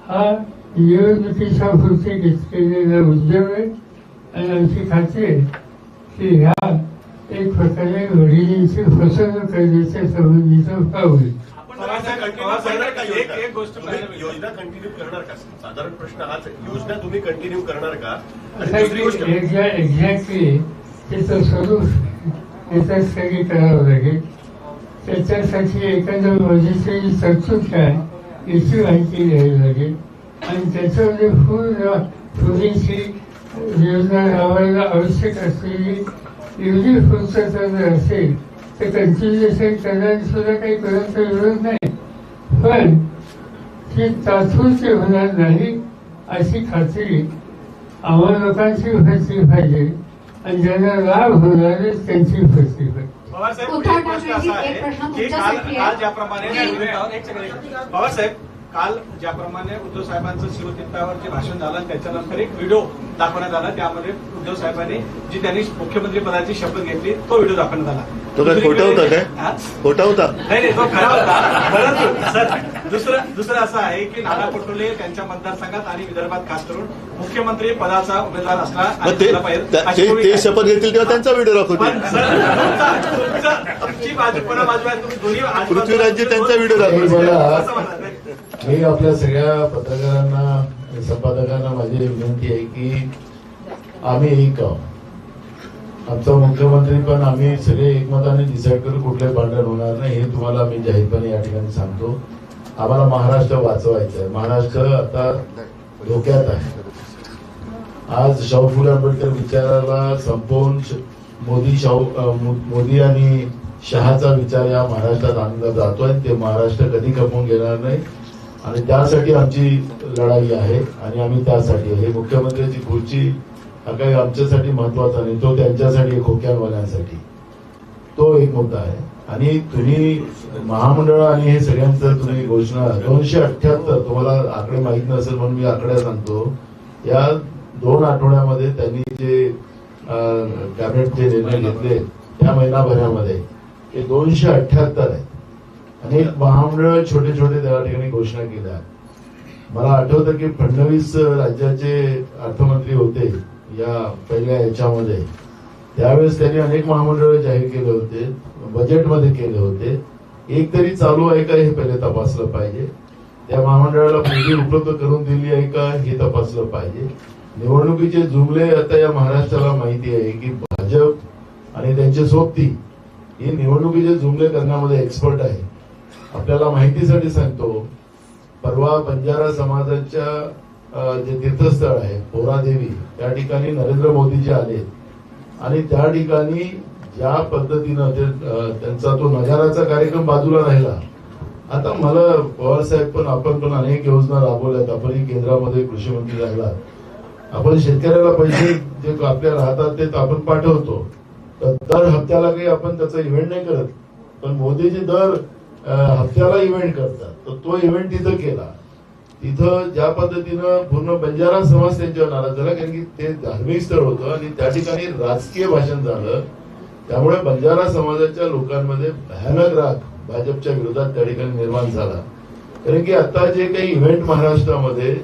हा निवडणुकीच्या पुरते घेतलेला उद्योग आहे. आणि आमची खात्री आहे की ह्या एक प्रकारे वडिलांची फसवणूक करण्याच्या संबंधीचा भाव आहे. एक गोष्ट योजना कंटिन्यू करणार का? साधारण प्रश्न हाच आहे. योजना तुम्ही कंटिन्यू करणार का? आणि दुसरी गोष्ट एक्झॅक्टली त्याचं स्वरूप याच्यासाठी करावं लागेल. त्याच्यासाठी एखाद्या मजेची तरतूद काय याची माहिती घ्यावी लागेल आणि त्याच्यामध्ये थोडीशी योजना लावायला आवश्यक असलेली एवढी पूर्तता जर असेल तर कंटिन्युएशन करण्यात सुद्धा काही पर्यंत विरोध नाही, पण ती तात्पुरती होणार नाही अशी खात्री आम्हा लोकांची व्हायची पाहिजे आणि ज्यांना लाभ होणार आहे त्यांची व्हायची पाहिजे. पवारसाहेब, एक प्रश्न असा आहे की काल ज्याप्रमाणे पवारसाहेब काल ज्याप्रमाणे उद्धव साहेबांचं शिवतीर्थावर जे भाषण झालं त्याच्यानंतर एक व्हिडिओ दाखवण्यात आला, त्यामध्ये उद्धव साहेबांनी जी त्यांनी मुख्यमंत्री पदाची शपथ घेतली तो व्हिडिओ दाखवण्यात आला. तो काय खोटा होता काय? खोटा होता? नाही, तो खरा होता. परंतु सर दुसरं असं आहे की नाना पटोले त्यांच्या मतदारसंघात आणि विदर्भात खास करून मुख्यमंत्री पदाचा उमेदवार असला ते शपथ घेतील तेव्हा त्यांचा व्हिडिओ दाखवतील. तुमची बाजू कोणा बाजू आहे? तुम्ही दोन्ही पृथ्वीराजजी त्यांचा व्हिडिओ दाखवतील. मी आपल्या सगळ्या पत्रकारांना संपादकांना माझी विनंती आहे की आम्ही एक आहोत. आमचा मुख्यमंत्री पण आम्ही सगळे एकमताने डिसाईड करू, कुठले भांडण होणार नाही हे तुम्हाला आम्ही जाहीरपणे या ठिकाणी सांगतो. आम्हाला महाराष्ट्र वाचवायचं आहे. महाराष्ट्र आता धोक्यात आहे. आज शाहू फुले आंबेडकर विचाराला संपवून मोदी आणि शहाचा विचार या महाराष्ट्रात आणला जातोय. ते महाराष्ट्र कधी खपवून घेणार नाही आणि त्यासाठी आमची लढाई आहे आणि आम्ही त्यासाठी आहे. मुख्यमंत्र्यांची खुर्ची हा काही आमच्यासाठी महत्वाचा नाही, तो त्यांच्यासाठी खोक्यांवाल्यांसाठी तो एक मुद्दा आहे. आणि तुम्ही महामंडळ आणि हे सगळ्यांचं तुम्ही घोषणा 278 तुम्हाला आकडे माहित नसेल म्हणून मी आकडे सांगतो. या 2 आठवड्यामध्ये त्यांनी जे कॅबिनेटचे निर्णय घेतले त्या महिनाभरामध्ये ते 278 आहेत. अनेक महामंडळ छोटे छोटे त्या ठिकाणी घोषणा केल्या. मला आठवतं की फडणवीस राज्याचे अर्थमंत्री होते या पहिल्या याच्यामध्ये, त्यावेळेस त्यांनी अनेक महामंडळ जाहीर केले होते, बजेटमध्ये केले होते. एक तरी चालू आहे का हे पहिले तपासलं पाहिजे. त्या महामंडळाला निधी उपलब्ध करून दिली आहे का हे तपासलं पाहिजे. निवडणुकीचे जुमले आता या महाराष्ट्राला माहिती आहे की भाजप आणि त्यांचे सोबती हे निवडणुकीचे जुमले करण्यामध्ये एक्सपर्ट आहे. आपल्याला माहितीसाठी सांगतो, परवा बंजारा समाजाच्या जे तीर्थस्थळ आहे पोरादेवी त्या ठिकाणी नरेंद्र मोदीजी आले आणि त्या ठिकाणी ज्या पद्धतीनं त्यांचा तो नगाराचा कार्यक्रम बाजूला राहिला. आता मला पवार साहेब पण आपण पण अनेक योजना राबवल्यात. आपणही केंद्रामध्ये कृषी मंत्री राहिला. आपण शेतकऱ्याला पैसे जे आपल्या राहतात ते आपण पाठवतो. दर हप्त्याला काही आपण त्याचा इव्हेंट नाही करत, पण मोदीजी दर हप्त्याला इव्हेंट करतात. तर तो इव्हेंट तिथं केला. तिथं ज्या पद्धतीनं पूर्ण बंजारा समाज त्यांच्यावर नाराज झाला, कारण की ते धार्मिक स्थळ होतं आणि त्या ठिकाणी राजकीय भाषण झालं. त्यामुळे बंजारा समाजाच्या लोकांमध्ये भयानक राग भाजपच्या विरोधात त्या ठिकाणी निर्माण झाला. कारण की आता जे काही इव्हेंट महाराष्ट्रामध्ये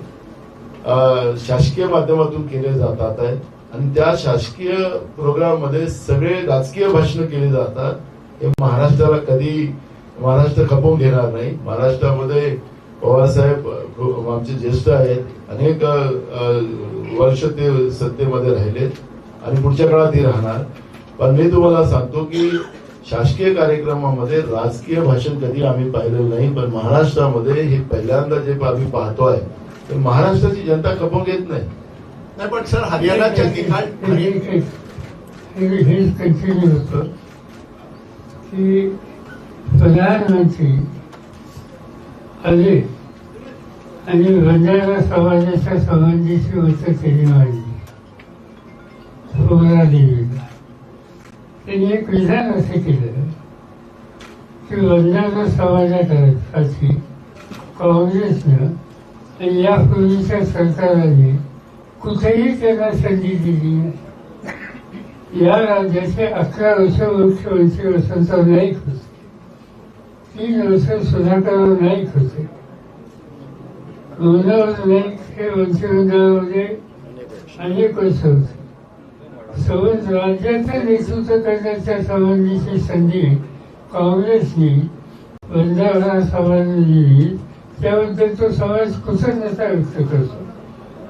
शासकीय माध्यमातून केले जातात आहेत आणि त्या शासकीय प्रोग्राम मध्ये सगळे राजकीय भाषणं केली जातात. हे महाराष्ट्राला कधी महाराष्ट्र खपवून घेणार नाही. महाराष्ट्रामध्ये पवारसाहेब आमचे ज्येष्ठ आहेत, अनेक वर्ष ते सत्तेमध्ये राहिलेत आणि पुढच्या काळातही राहणार. पण मी तुम्हाला सांगतो की शासकीय कार्यक्रमामध्ये राजकीय भाषण कधी आम्ही पाहिलेलं नाही, पण महाराष्ट्रामध्ये हे पहिल्यांदा जे आम्ही पाहतोय ते महाराष्ट्राची जनता खपवून घेत नाही. नाही पण सर हरियाणाच्या ठिकाणी हेच कंटिन्यू होतं की प्रधानमंत्री आले आणि बंजारा समाजाच्या संबंधीची मतं त्यांनी मांडली. त्यांनी एक विधान असं केलं की बंजारा समाजासाठी काँग्रेसनं आणि यापूर्वीच्या सरकाराने कुठेही त्यांना संधी दिली नाही. या राज्याचे 11 वर्ष मुख्यमंत्री वसंतराव नाईक होते. 3 वर्ष सुधाकर नाईक होते. गोविंदराव नाईक हे वंचित मंडळामध्ये अनेक वर्ष होते. राज्याचं नेतृत्व करण्याच्या संबंधीची संधी काँग्रेसनी वंजारा समाजाने दिली, त्याबद्दल तो समाज कृतज्ञता व्यक्त करतो.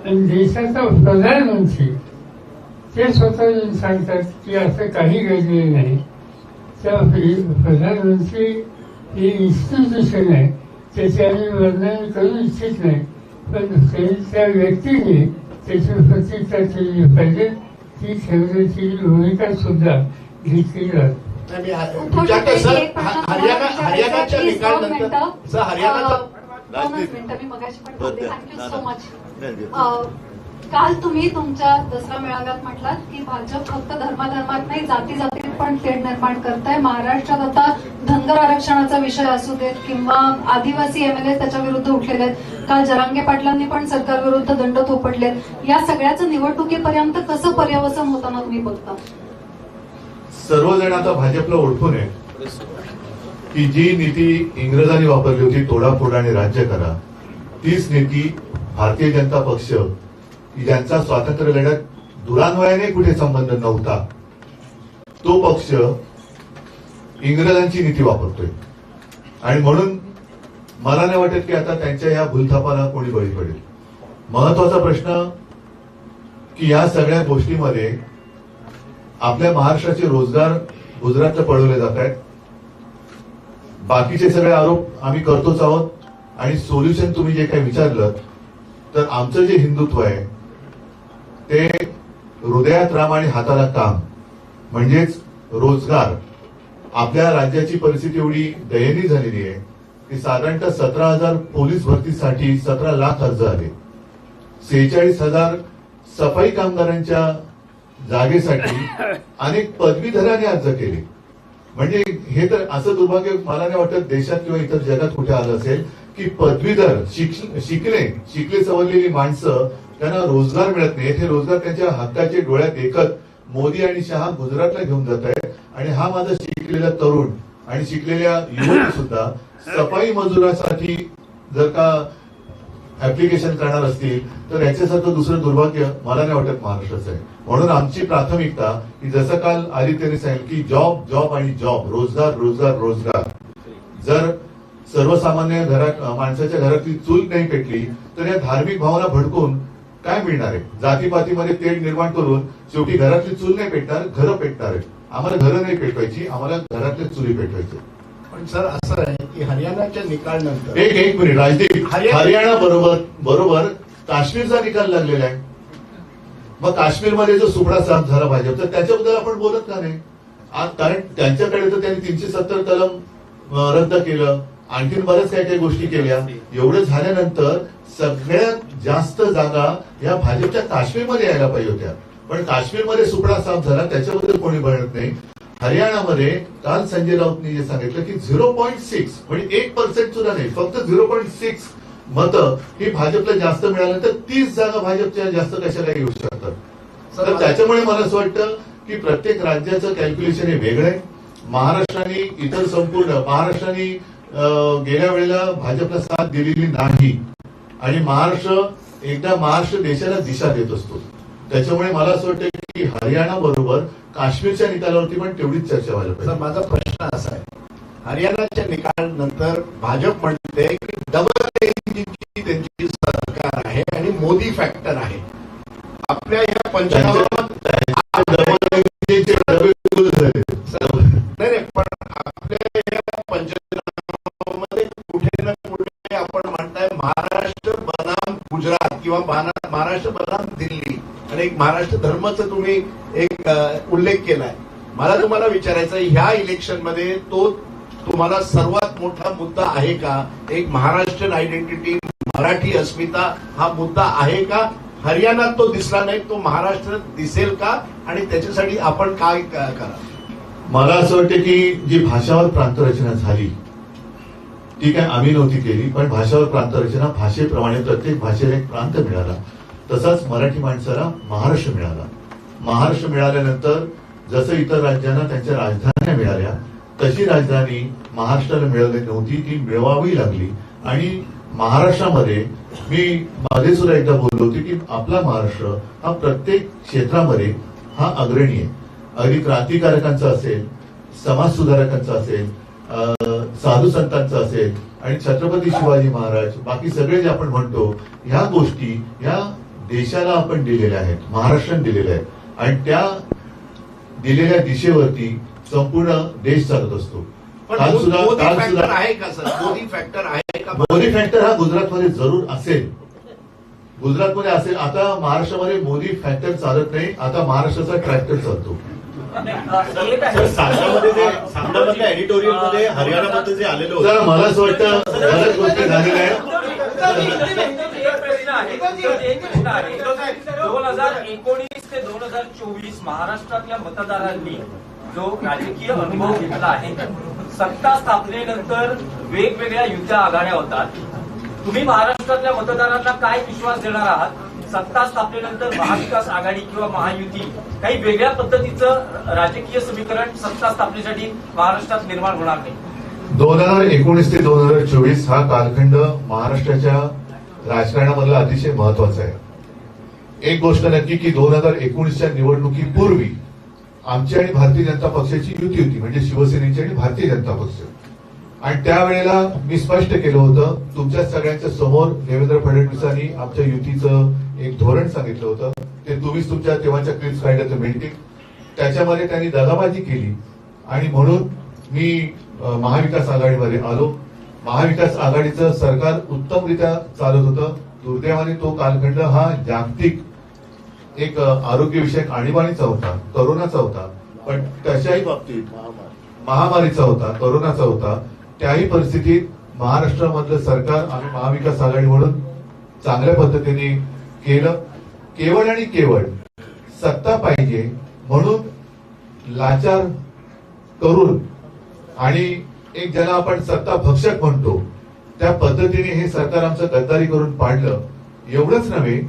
आणि देशाचा प्रधानमंत्री ते स्वतः येऊन सांगतात की असं काही घडलेलं नाही. त्या प्रधानमंत्री हे इन्स्टिट्यूशन आहे, त्याचे आम्ही वर्णन करू इच्छित नाही, पण त्या व्यक्तीने त्याची प्रतिष्ठा केली पाहिजे. ती ठेवण्याची भूमिका सुद्धा घेतली जाते. हरियाणाच्या निकालानंतर सर मी मगाशी पण बोलते. Thank you so much. काल तुम्ही तुमच्या दसरा मेळाव्यात म्हटलात की भाजप फक्त धर्माधर्मात नाही, जाती जातीत पण तेढ निर्माण करताय. महाराष्ट्रात आता धनगर आरक्षणाचा विषय असू देत किंवा आदिवासी एमएलए त्याच्या विरुद्ध उठलेले आहेत. काल जरांगे पाटलांनी पण सरकार विरुद्ध दंड थोपटलेत. या सगळ्याचं निवडणुकीपर्यंत कसं पर्यवसन होताना तुम्ही बघता? सर्वजण आता भाजपला ओळखून आहे की जी नीती इंग्रजांनी वापरली होती, तोडाफोड आणि राज्य करा, तीच नीती भारतीय जनता पक्ष ज्यांचा स्वातंत्र्य लढ्यात दुरान्वयाने कुठे संबंध नव्हता, तो पक्ष इंग्रजांची नीती वापरतोय. आणि म्हणून मला नाही वाटत की आता त्यांच्या या भूलथापाला कोणी बळी पडेल. महत्वाचा प्रश्न की या सगळ्या गोष्टीमध्ये आपल्या महाराष्ट्राचे रोजगार गुजरातला पळवले जात आहेत. बाकीचे सगळे आरोप आम्ही करतोच आहोत. आणि सोल्युशन तुम्ही जे काही विचारलं, तर आमचं जे हिंदुत्व आहे ते हृदयात राम आणि हाताला काम, म्हणजेच रोजगार. आपल्या राज्याची परिस्थिती एवढी दयनीय झालेली आहे की साधारणतः 17,000 पोलीस भरतीसाठी 17 लाख अर्ज आले, 46,000 सफाई कामगारांच्या जागेसाठी अनेक पदवीधरांनी अर्ज केले. म्हणजे हे तर असं दुर्भाग्य मला नाही वाटत देशात किंवा इतर जगात कुठे आलं असेल की पदवीधर शिकले सवरलेली माणसं त्यांना रोजगार मिळत नाही. हे रोजगार त्यांच्या हक्काचे डोळ्यात देखत मोदी आणि शहा गुजरातला घेऊन जात आहेत. आणि हा माझा शिकलेला तरुण आणि शिकलेल्या युवती सुद्धा सफाई मजुरासाठी जर का ऍप्लिकेशन करणार असतील तर याच्यासारखं दुसरं दुर्भाग्य मला नाही वाटत महाराष्ट्राचं आहे. म्हणून आमची प्राथमिकता की जसं काल आदित्यने सांगितलं की जॉब जॉब आणि जॉब, रोजगार रोजगार रोजगार. जर सर्वसामान्य माणसाच्या घरातली चूल नाही पेटली तर या धार्मिक भावना भडकून काय मिळणार आहे? जातीपातीमध्ये तेढ निर्माण करून शेवटी घरातली चूल नाही पेटणार, घरं पेटणार आहे. आम्हाला घरं नाही पेटवायची, आम्हाला घरातल्या चुली पेटवायची. पण सर असं आहे की हरियाणाच्या निकालानंतर एक मिनिट राजदीप, हरियाणा बरोबर काश्मीरचा निकाल लागलेला आहे. मग काश्मीरमध्ये जो सुपडा साफ झाला भाजपचा त्याच्याबद्दल आपण बोलत का नाही? कारण त्यांच्याकडे तर त्यांनी 370 कलम रद्द केलं, आणखीन बऱ्याच काही काही गोष्टी केल्या. एवढं झाल्यानंतर सगळ्यात जास्त जागा या भाजपच्या काश्मीरमध्ये यायला पाहिजे होत्या, पण काश्मीरमध्ये सुपडा साफ झाला त्याच्याबद्दल कोणी बोलत नाही. हरियाणामध्ये काल संजय राऊतनी जे सांगितलं की 0.6 म्हणजे 1% सुद्धा नाही, फक्त 0.6 मतं ही भाजपला जास्त मिळाल्यानंतर 30 जागा भाजपच्या जास्त कशाला येऊ शकतात. तर त्याच्यामुळे मला असं वाटतं की प्रत्येक राज्याचं कॅल्क्युलेशन हे वेगळं आहे. महाराष्ट्राने इतर संपूर्ण महाराष्ट्राने गेल्या वेळेला भाजपला साथ दिलेली नाही आणि महाराष्ट्र देशाला दिशा देत असतो. त्याच्यामुळे मला असं वाटतं की हरियाणा बरोबर काश्मीरच्या निकालावरती पण तेवढीच चर्चा व्हायला पाहिजे. माझा प्रश्न असा आहे, हरियाणाच्या निकालानंतर भाजप म्हणते की डबल इंजिनची त्यांची सरकार आहे आणि मोदी फॅक्टर आहे. आपल्या या पंचनामामध्ये पण आपल्या या पंचनामामध्ये कुठे ना कुठे आपण म्हणताय महाराष्ट्र बनाम गुजरात किंवा महाराष्ट्र बनाम दिल्ली आणि एक महाराष्ट्र धर्माचा तुम्ही एक उल्लेख केलाय. मला तुम्हाला विचारायचं ह्या इलेक्शनमध्ये तो तुम्हाला सर्वात मोठा मुद्दा आहे का? एक महाराष्ट्रीयन आयडेंटिटी, मराठी अस्मिता हा मुद्दा आहे का? हरियाणात तो दिसला नाही, तो महाराष्ट्रात दिसेल का? आणि त्याच्यासाठी आपण काय करा? मला असं वाटतं की जी भाषावर प्रांतरचना झाली, ठीक आहे, आम्ही नव्हती केली, पण भाषावर प्रांतरचना भाषेप्रमाणे प्रत्येक भाषेला एक प्रांत मिळाला. तसाच मराठी माणसाला महाराष्ट्र मिळाला. महाराष्ट्र मिळाल्यानंतर जसं इतर राज्यांना त्यांच्या राजधान्या मिळाल्या तशी राजधानी महाराष्ट्राला मिळाली नव्हती, ती मिळवावी लागली. आणि महाराष्ट्रामध्ये मी मध्ये सुद्धा एकदा बोललो होतो की आपला महाराष्ट्र हा प्रत्येक क्षेत्रामध्ये हा अग्रणी आहे. अगदी क्रांतिकारकांचा असेल, समाज सुधारकांचा असेल, साधू संतांचा असेल आणि छत्रपती शिवाजी महाराज, बाकी सगळे जे आपण म्हणतो ह्या गोष्टी या देशाला आपण दिलेल्या आहेत, महाराष्ट्राने दिलेल्या आहेत. आणि त्या दिलेल्या दिशेवरती संपूर्ण देश चालत असतो. काल सुद्धा आहे का सर? मोदी फॅक्टर आहे का? मोदी फॅक्टर हा गुजरातमध्ये जरूर असेल, गुजरातमध्ये असेल. आता महाराष्ट्रामध्ये मोदी फॅक्टर चालत नाही, आता महाराष्ट्राचा ट्रॅक्टर चालतो. सांगण्यामधल्या एडिटोरियल मध्ये हरियाणामध्ये जे आलेलं जरा मला असं वाटतं बऱ्याच गोष्टी झालेल्या आहेत. 2019 ते 2024 महाराष्ट्रातल्या मतदारांनी जो राजकीय अनुभव घेतला आहे, सत्ता स्थापनेनंतर वेगवेगळ्या युद्ध आघाड्या होतात. तुम्ही महाराष्ट्रातल्या मतदारांना काय विश्वास देणार आहात? सत्ता स्थापनेनंतर महाविकास आघाडी किंवा महायुती काही वेगळ्या पद्धतीचं राजकीय समीकरण सत्ता स्थापनेसाठी महाराष्ट्रात निर्माण होणार नाही. 2019 ते 2024 हा कालखंड महाराष्ट्राच्या राजकारणामधला अतिशय महत्वाचा आहे. एक गोष्ट नक्की की 2019च्या निवडणुकीपूर्वी आमची आणि भारतीय जनता पक्षाची युती होती, म्हणजे शिवसेनेची आणि भारतीय जनता पक्ष. आणि त्यावेळेला मी स्पष्ट केलं होतं तुमच्या सगळ्यांच्या समोर, देवेंद्र फडणवीसांनी आमच्या युतीचं एक धोरण सांगितलं होतं. ते तुम्हीच तुमच्या तेव्हाच्या क्लिप्स काढल्या मीटिंग, त्याच्यामध्ये त्यांनी दगाबाजी केली आणि म्हणून मी महाविकास आघाडीमध्ये आलो. महाविकास आघाडीचं सरकार उत्तमरित्या चालत होतं. दुर्दैवाने तो कालखंड हा जागतिक एक आरोग्यविषयक आणीबाणीचा होता, करोनाचा होता, पण त्याच्याही बाबतीत महामारीचा होता, करोनाचा होता. त्याही परिस्थितीत महाराष्ट्रामधलं सरकार आम्ही महाविकास आघाडी म्हणून चांगल्या पद्धतीने केलं. केवळ आणि केवळ सत्ता पाहिजे म्हणून लाचार करून आणि एक ज्याला आपण सत्ता भक्षक म्हणतो त्या पद्धतीने हे सरकार आमचं गद्दारी करून पाडलं. एवढंच नव्हे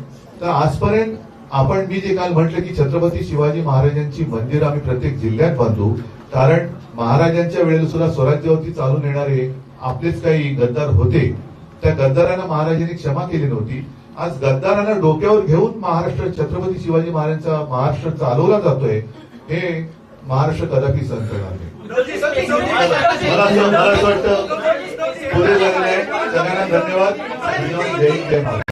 तर आजपर्यंत आपण मी जे काल म्हटलं की छत्रपती शिवाजी महाराजांची मंदिरं आम्ही प्रत्येक जिल्ह्यात बांधू, कारण महाराजांच्या वेळेला सुद्धा स्वराज्यावरती चालून येणारे आपलेच काही गद्दार होते. त्या गद्दारांना महाराजांनी क्षमा केली नव्हती. आज गद्दारांना डोक्यावर घेऊन महाराष्ट्र, छत्रपती शिवाजी महाराजांचा महाराष्ट्र चालवला जातोय, हे महाराष्ट्र कदापि सहन करणार नाही. मला असं वाटतं पुढे झालेलं आहे. सगळ्यांना धन्यवाद. जय हिंद, जय महाराष्ट्र.